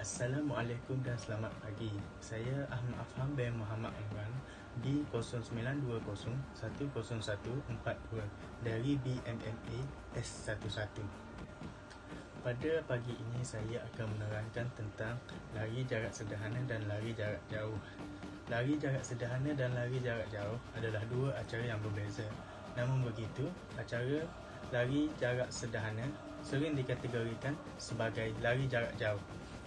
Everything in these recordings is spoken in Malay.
Assalamualaikum dan selamat pagi. Saya Ahmad Afham bin Muhammad Imran di 0920100142 dari BMMA S11. Pada pagi ini saya akan menerangkan tentang lari jarak sederhana dan lari jarak jauh. Lari jarak sederhana dan lari jarak jauh adalah dua acara yang berbeza. Namun begitu, acara lari jarak sederhana sering dikategorikan sebagai lari jarak jauh.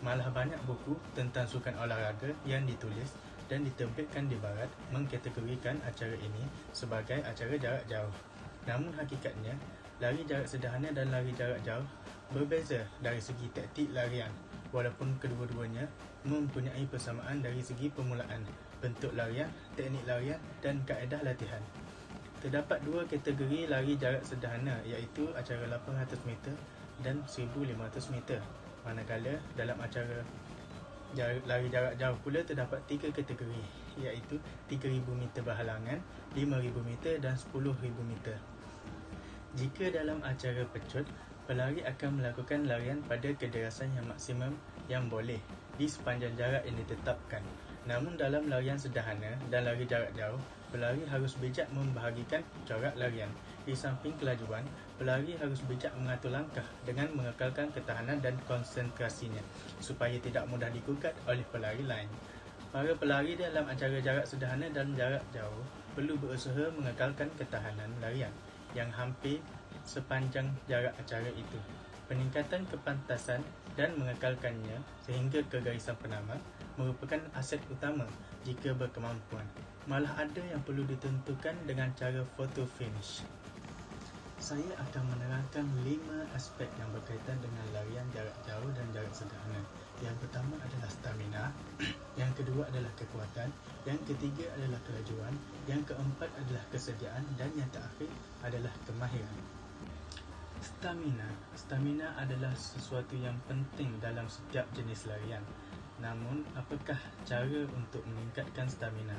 Malah banyak buku tentang sukan olahraga yang ditulis dan diterbitkan di barat mengkategorikan acara ini sebagai acara jarak jauh. Namun hakikatnya, lari jarak sederhana dan lari jarak jauh berbeza dari segi taktik larian, walaupun kedua-duanya mempunyai persamaan dari segi permulaan, bentuk larian, teknik larian dan kaedah latihan. Terdapat dua kategori lari jarak sederhana, iaitu acara 800 meter dan 1500 meter. Manakala dalam acara lari jarak jauh pula terdapat tiga kategori, iaitu 3000 meter berhalangan, 5000 meter dan 10000 meter. Jika dalam acara pecut, pelari akan melakukan larian pada kederasan yang maksimum yang boleh di sepanjang jarak yang ditetapkan. Namun dalam larian sederhana dan lari jarak jauh, pelari harus bijak membahagikan corak larian. Di samping kelajuan, pelari harus bijak mengatur langkah dengan mengekalkan ketahanan dan konsentrasinya supaya tidak mudah digugat oleh pelari lain. Para pelari dalam acara jarak sederhana dan jarak jauh perlu berusaha mengekalkan ketahanan larian yang hampir sepanjang jarak acara itu. Peningkatan kepantasan dan mengekalkannya sehingga ke garisan penamat merupakan aset utama jika berkemampuan. Malah ada yang perlu ditentukan dengan cara photo finish. Saya akan menerangkan 5 aspek yang berkaitan dengan larian jarak jauh dan jarak sederhana. Yang pertama adalah stamina, yang kedua adalah kekuatan, yang ketiga adalah kelajuan, yang keempat adalah kesediaan dan yang terakhir adalah kemahiran. Stamina adalah sesuatu yang penting dalam setiap jenis larian. Namun, apakah cara untuk meningkatkan stamina?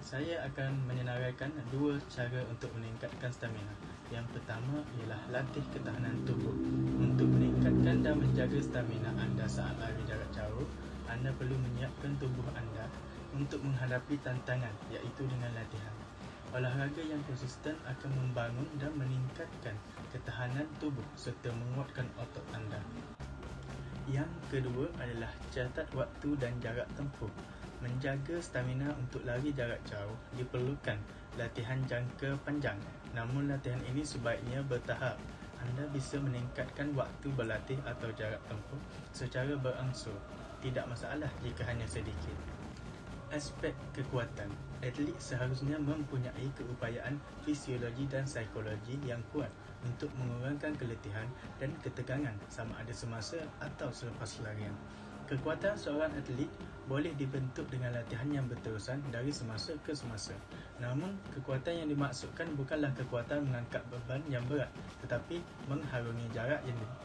Saya akan menyenaraikan dua cara untuk meningkatkan stamina. Yang pertama ialah latih ketahanan tubuh. Untuk meningkatkan dan menjaga stamina anda saat lari jarak jauh, anda perlu menyiapkan tubuh anda untuk menghadapi tantangan, iaitu dengan latihan. Olahraga yang konsisten akan membangun dan meningkatkan ketahanan tubuh serta menguatkan otot anda. Yang kedua adalah catat waktu dan jarak tempuh. Menjaga stamina untuk lari jarak jauh diperlukan latihan jangka panjang. Namun latihan ini sebaiknya bertahap. Anda bisa meningkatkan waktu berlatih atau jarak tempuh secara berangsur. Tidak masalah jika hanya sedikit. Aspek kekuatan. Atlet seharusnya mempunyai keupayaan fisiologi dan psikologi yang kuat untuk mengurangkan keletihan dan ketegangan sama ada semasa atau selepas larian. Kekuatan seorang atlet boleh dibentuk dengan latihan yang berterusan dari semasa ke semasa. Namun, kekuatan yang dimaksudkan bukanlah kekuatan mengangkat beban yang berat, tetapi mengharungi jarak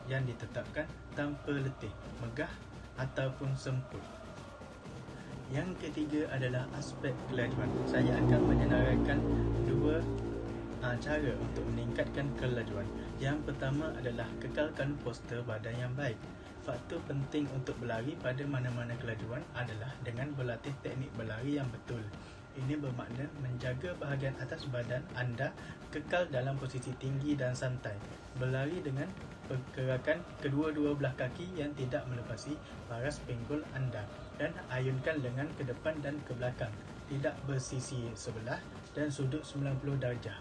yang ditetapkan tanpa letih, megah ataupun semput. Yang ketiga adalah aspek kelajuan. Saya akan menyenaraikan dua cara untuk meningkatkan kelajuan. Yang pertama adalah kekalkan postur badan yang baik. Faktor penting untuk berlari pada mana-mana kelajuan adalah dengan berlatih teknik berlari yang betul. Ini bermakna menjaga bahagian atas badan anda kekal dalam posisi tinggi dan santai. Berlari dengan pergerakan kedua-dua belah kaki yang tidak melepasi paras pinggul anda dan ayunkan lengan ke depan dan ke belakang, tidak bersisi sebelah dan sudut 90 darjah.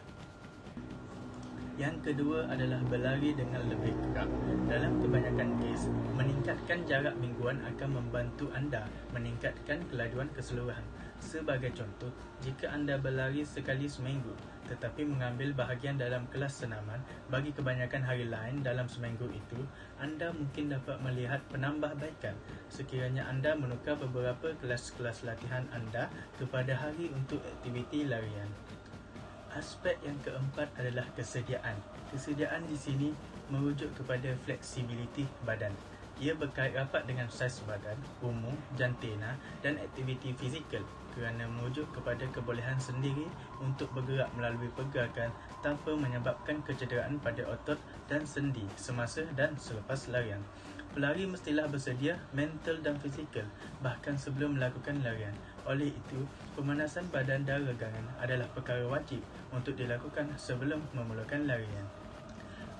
Yang kedua adalah berlari dengan lebih kerap. Dalam kebanyakan kes, meningkatkan jarak mingguan akan membantu anda meningkatkan kelajuan keseluruhan. Sebagai contoh, jika anda berlari sekali seminggu tetapi mengambil bahagian dalam kelas senaman bagi kebanyakan hari lain dalam seminggu itu, anda mungkin dapat melihat penambahbaikan sekiranya anda menukar beberapa kelas-kelas latihan anda kepada hari untuk aktiviti larian. Aspek yang keempat adalah kesediaan. Kesediaan di sini merujuk kepada fleksibiliti badan. Ia berkait rapat dengan saiz badan, umur, jantina dan aktiviti fizikal kerana merujuk kepada kebolehan sendiri untuk bergerak melalui pergerakan tanpa menyebabkan kecederaan pada otot dan sendi semasa dan selepas larian. Pelari mestilah bersedia mental dan fizikal bahkan sebelum melakukan larian. Oleh itu, pemanasan badan dan regangan adalah perkara wajib untuk dilakukan sebelum memulakan larian.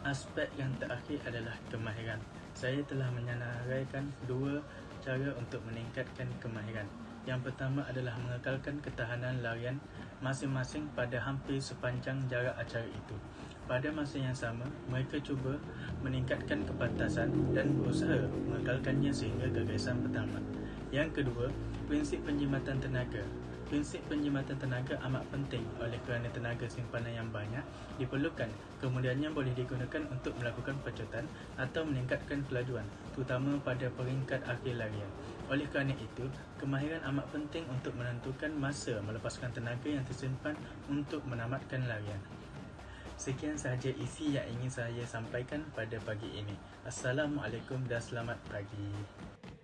Aspek yang terakhir adalah kemahiran. Saya telah menyenaraikan dua cara untuk meningkatkan kemahiran. Yang pertama adalah mengekalkan ketahanan larian masing-masing pada hampir sepanjang jarak acara itu. Pada masa yang sama, mereka cuba meningkatkan kepantasan dan berusaha mengekalkannya sehingga gagasan pertama. Yang kedua, prinsip penjimatan tenaga. Prinsip penjimatan tenaga amat penting oleh kerana tenaga simpanan yang banyak diperlukan, kemudiannya boleh digunakan untuk melakukan pecutan atau meningkatkan kelajuan, terutama pada peringkat akhir larian. Oleh kerana itu, kemahiran amat penting untuk menentukan masa melepaskan tenaga yang tersimpan untuk menamatkan larian. Sekian sahaja isi yang ingin saya sampaikan pada pagi ini. Assalamualaikum dan selamat pagi.